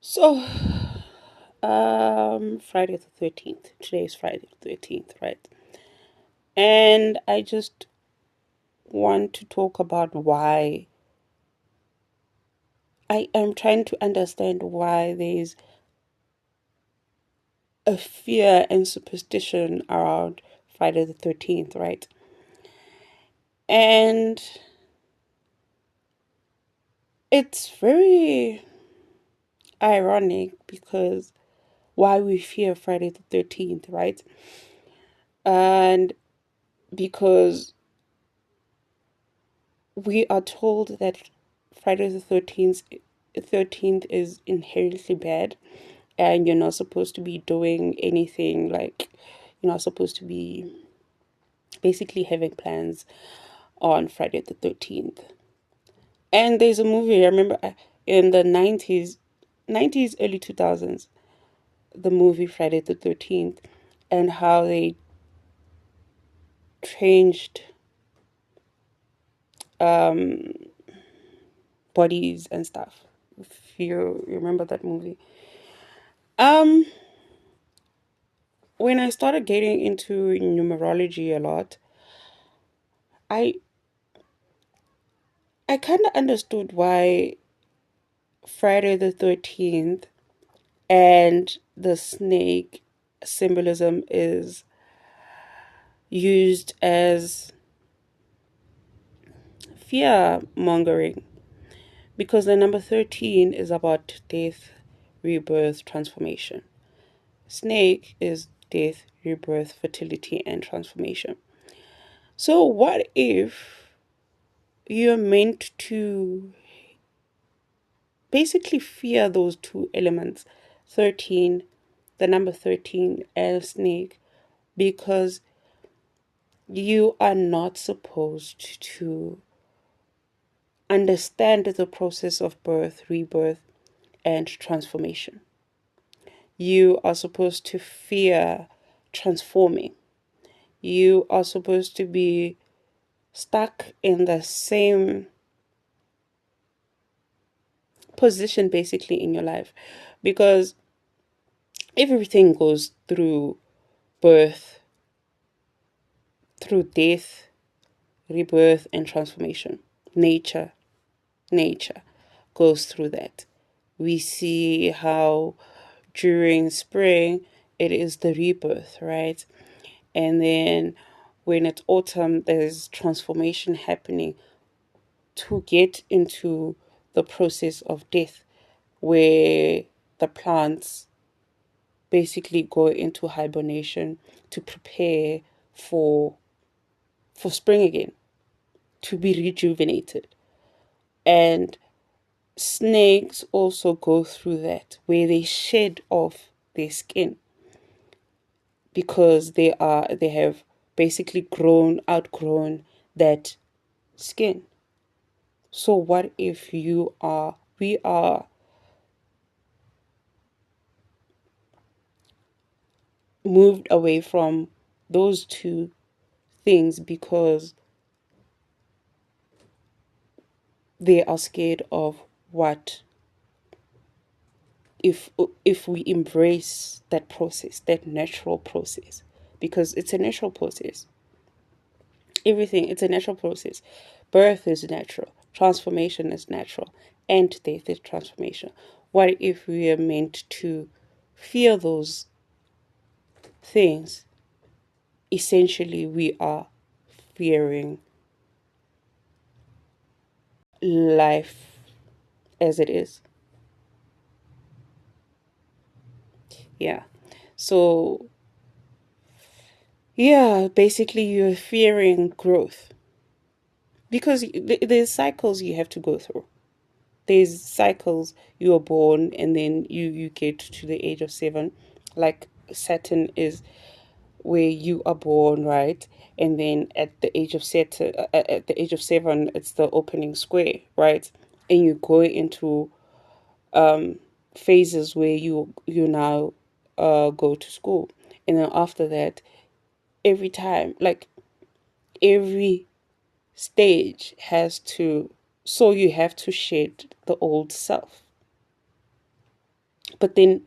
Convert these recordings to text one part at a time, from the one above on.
So, Friday the 13th. Today is Friday the 13th, right? And I just want to talk about why I am trying to understand why there's a fear and superstition around Friday the 13th, right? And it's very ironic because why we fear Friday the 13th, right? And because we are told that Friday the 13th is inherently bad and you're not supposed to be doing anything, like you're not supposed to be basically having plans on Friday the 13th. And there's a movie I remember in the 90s early 2000s, the movie Friday the 13th, and how they changed um bodies and stuff. If you remember that movie. Um when I started getting into numerology a lot, I I kind of understood why Friday the 13th and the snake symbolism is used as fear mongering, because the number 13 is about death, rebirth, transformation. Snake is death, rebirth, fertility, and transformation. So, what if you're meant to basically fear those two elements, 13, the number 13, and snake, because you are not supposed to understand the process of birth, rebirth, and transformation. You are supposed to fear transforming. You are supposed to be stuck in the same position basically in your life, because everything goes through birth, through death, rebirth, and transformation. Nature goes through that. We see how during spring it is the rebirth, right? And then when it's autumn, there's transformation happening to get into the process of death, where the plants basically go into hibernation to prepare for for spring again, to be rejuvenated. And snakes also go through that, where they shed off their skin because they have basically outgrown that skin. So what if we are moved away from those two things because they are scared of what if we embrace that process, that natural process, because it's a natural process. Everything, it's a natural process. Birth is natural, transformation is natural, and death is transformation. What if we are meant to feel those things? Essentially, we are fearing life as it is. Yeah. So, yeah, basically, you're fearing growth because there's cycles you have to go through. There's cycles. You are born and then you get to the age of 7, like Saturn is where you are born, right? And then at the age of at the age of 7, it's the opening square, right? And you go into um phases where you now go to school, and then after that, every time, like every stage has to, so you have to shed the old self. But then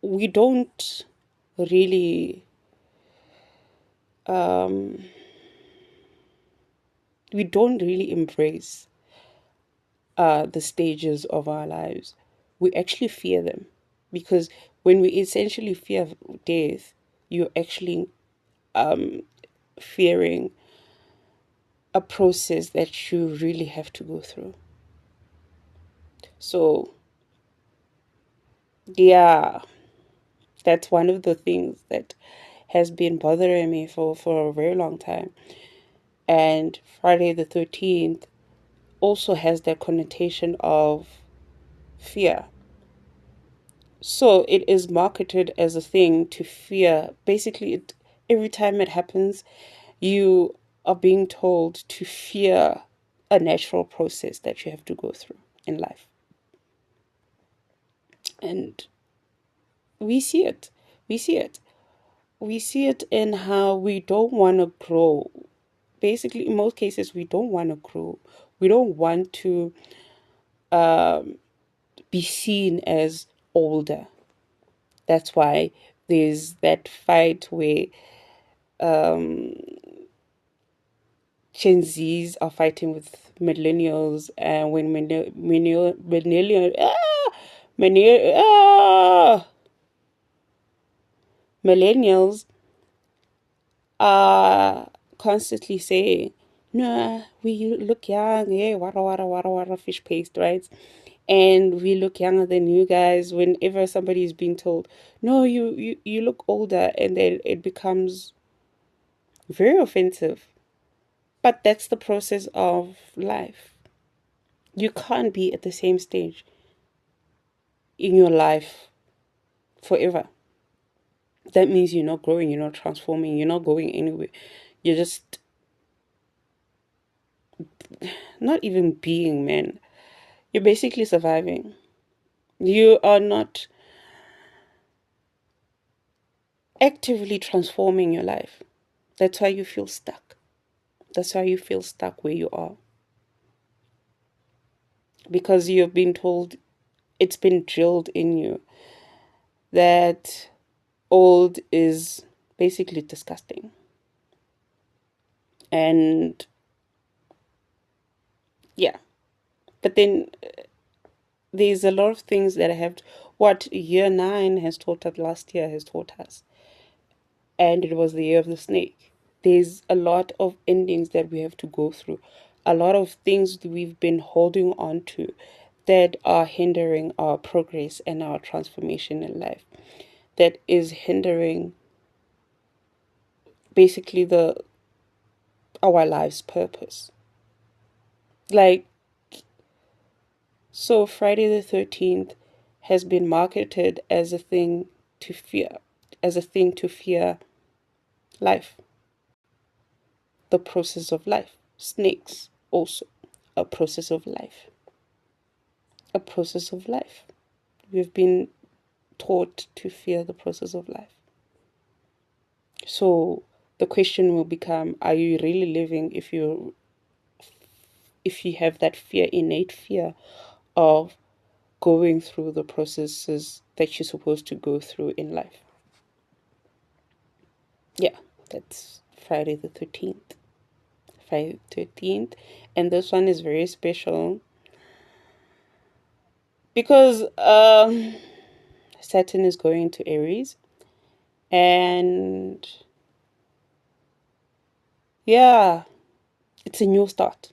we don't really um, we don't really embrace the stages of our lives. We actually fear them, because when we essentially fear death, you're actually fearing a process that you really have to go through. So, yeah, that's one of the things that has been bothering me for a very long time. And Friday the 13th also has that connotation of fear. So it is marketed as a thing to fear. Basically, every time it happens, you are being told to fear a natural process that you have to go through in life. And we see it. We see it. We see it in how we don't want to grow. Basically, in most cases, we don't want to grow. We don't want to be seen as older. That's why there's that fight where Gen Zs are fighting with millennials, and when millennials are constantly saying, "No, we look young, yeah, wara, fish paste," right? And we look younger than you guys. Whenever somebody is being told, "No, you look older," and then it becomes very offensive. But that's the process of life. You can't be at the same stage in your life forever. That means you're not growing, you're not transforming, you're not going anywhere. You're just not even being, man. You're basically surviving. You are not actively transforming your life. That's why you feel stuck. That's why you feel stuck where you are. Because you've been told, it's been drilled in you that old is basically disgusting. And yeah, but then there's a lot of things that I have what year 9 has taught us, last year has taught us, and it was the year of the snake. There's a lot of endings that we have to go through, a lot of things that we've been holding on to that are hindering our progress and our transformation in life, that is hindering basically the our life's purpose. Like, so Friday the 13th has been marketed as a thing to fear, as a thing to fear life, the process of life. Snakes also a process of life, a process of life. We've been taught to fear the process of life. So the question will become, are you really living if you have that fear, innate fear of going through the processes that you're supposed to go through in life? Yeah, that's Friday the 13th. Friday the 13th. And this one is very special because Saturn is going to Aries. And yeah, it's a new start.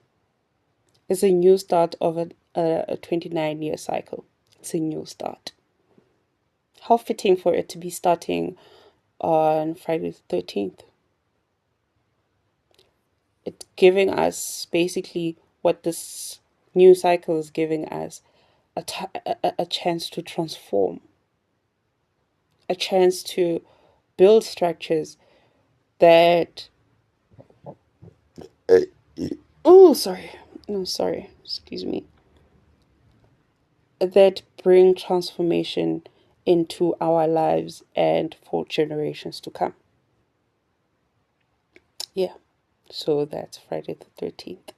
It's a new start of a 29-year cycle. It's a new start. How fitting for it to be starting on Friday the 13th. It's giving us basically what this new cycle is giving us, a chance to transform, a chance to build structures that oh sorry no sorry excuse me, that bring transformation into our lives and for generations to come. Yeah, so that's Friday the 13th.